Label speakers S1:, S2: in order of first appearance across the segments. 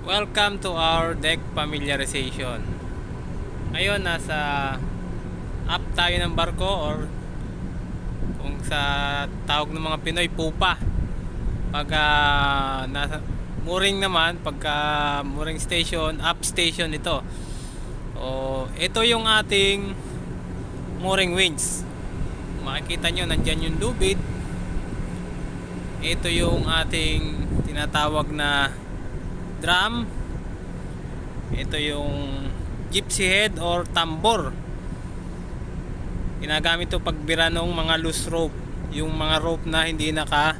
S1: Welcome to our deck familiarization. Ngayon nasa up tayo ng barko, or kung sa tawag ng mga Pinoy, pupa. Pagka nasa mooring naman, pagka mooring station, up station ito. O ito yung ating mooring winch. Makikita nyo nandyan yung lubid. Ito yung ating tinatawag na drum. Ito yung gypsy head or tambor. Ginagamit ito pagbira ng mga loose rope, yung mga rope na hindi naka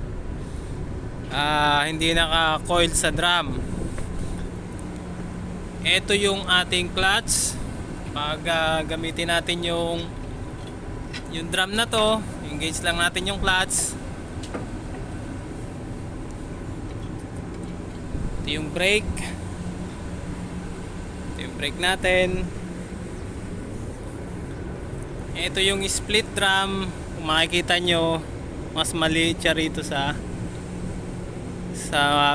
S1: coil sa drum. Ito yung ating clutch. Pag gamitin natin yung drum na to, engage lang natin yung clutch. Ito yung brake. Ito yung brake natin. Ito yung split drum. Kung makikita nyo, mas maliit siya rito sa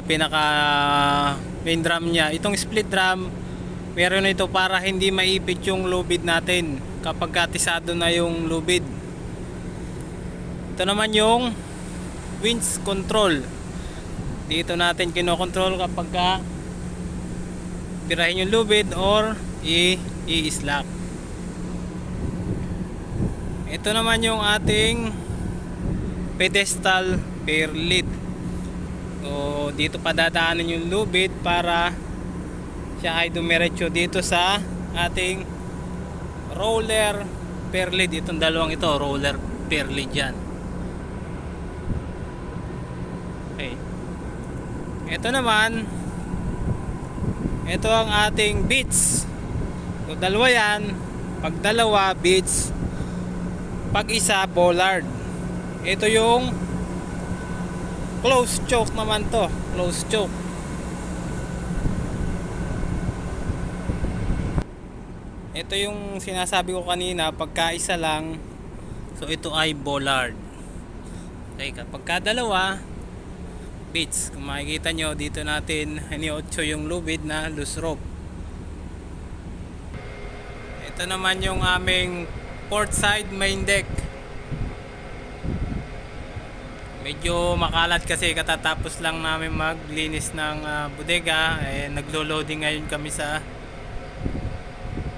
S1: pinaka main drum nya. Itong split drum, meron ito para hindi maipit yung lubid natin kapag katisado na yung lubid. Ito naman yung winch control. Dito natin kinokontrol kapag birahin yung lubid or i-slack. Ito naman yung ating pedestal pair lead. So dito pa dadaanan yung lubid para siya ay dumiretso dito sa ating roller pair lead. Itong dalawang ito, roller pair lead yan. Okay. Ito naman, ito ang ating beats. So dalawa yan. Pag dalawa, beats. Pag isa, bollard. Ito yung close choke naman to. Close choke. Ito yung sinasabi ko kanina, pagka isa lang, so ito ay bollard. Okay, kapag dalawa, beats. Kung makikita nyo, dito natin iniotso yung lubid na loose rope. Ito naman yung aming port side main deck. Medyo makalat kasi katatapos lang namin maglinis ng bodega. Naglo-loading ngayon kami sa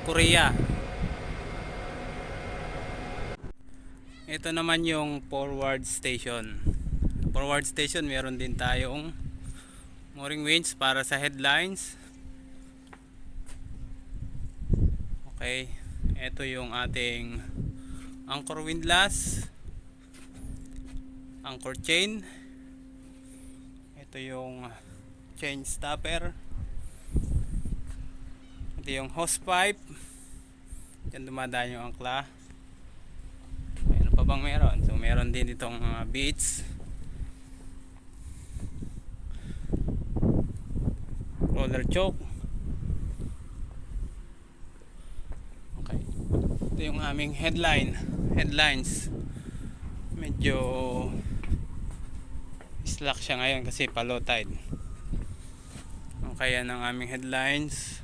S1: Korea. Ito naman yung forward station. Forward station, meron din tayong mooring winch para sa headlines. Okay, ito yung ating anchor windlass, anchor chain. Ito yung chain stopper. Ito yung hose pipe. Diyan dumadaan yung angkla. Ano pa bang meron? So meron din itong beads, roller choke. Okay. Ito yung aming headlines. Medyo slack siya ngayon kasi pa low tide. Okay, yan ang aming headlines.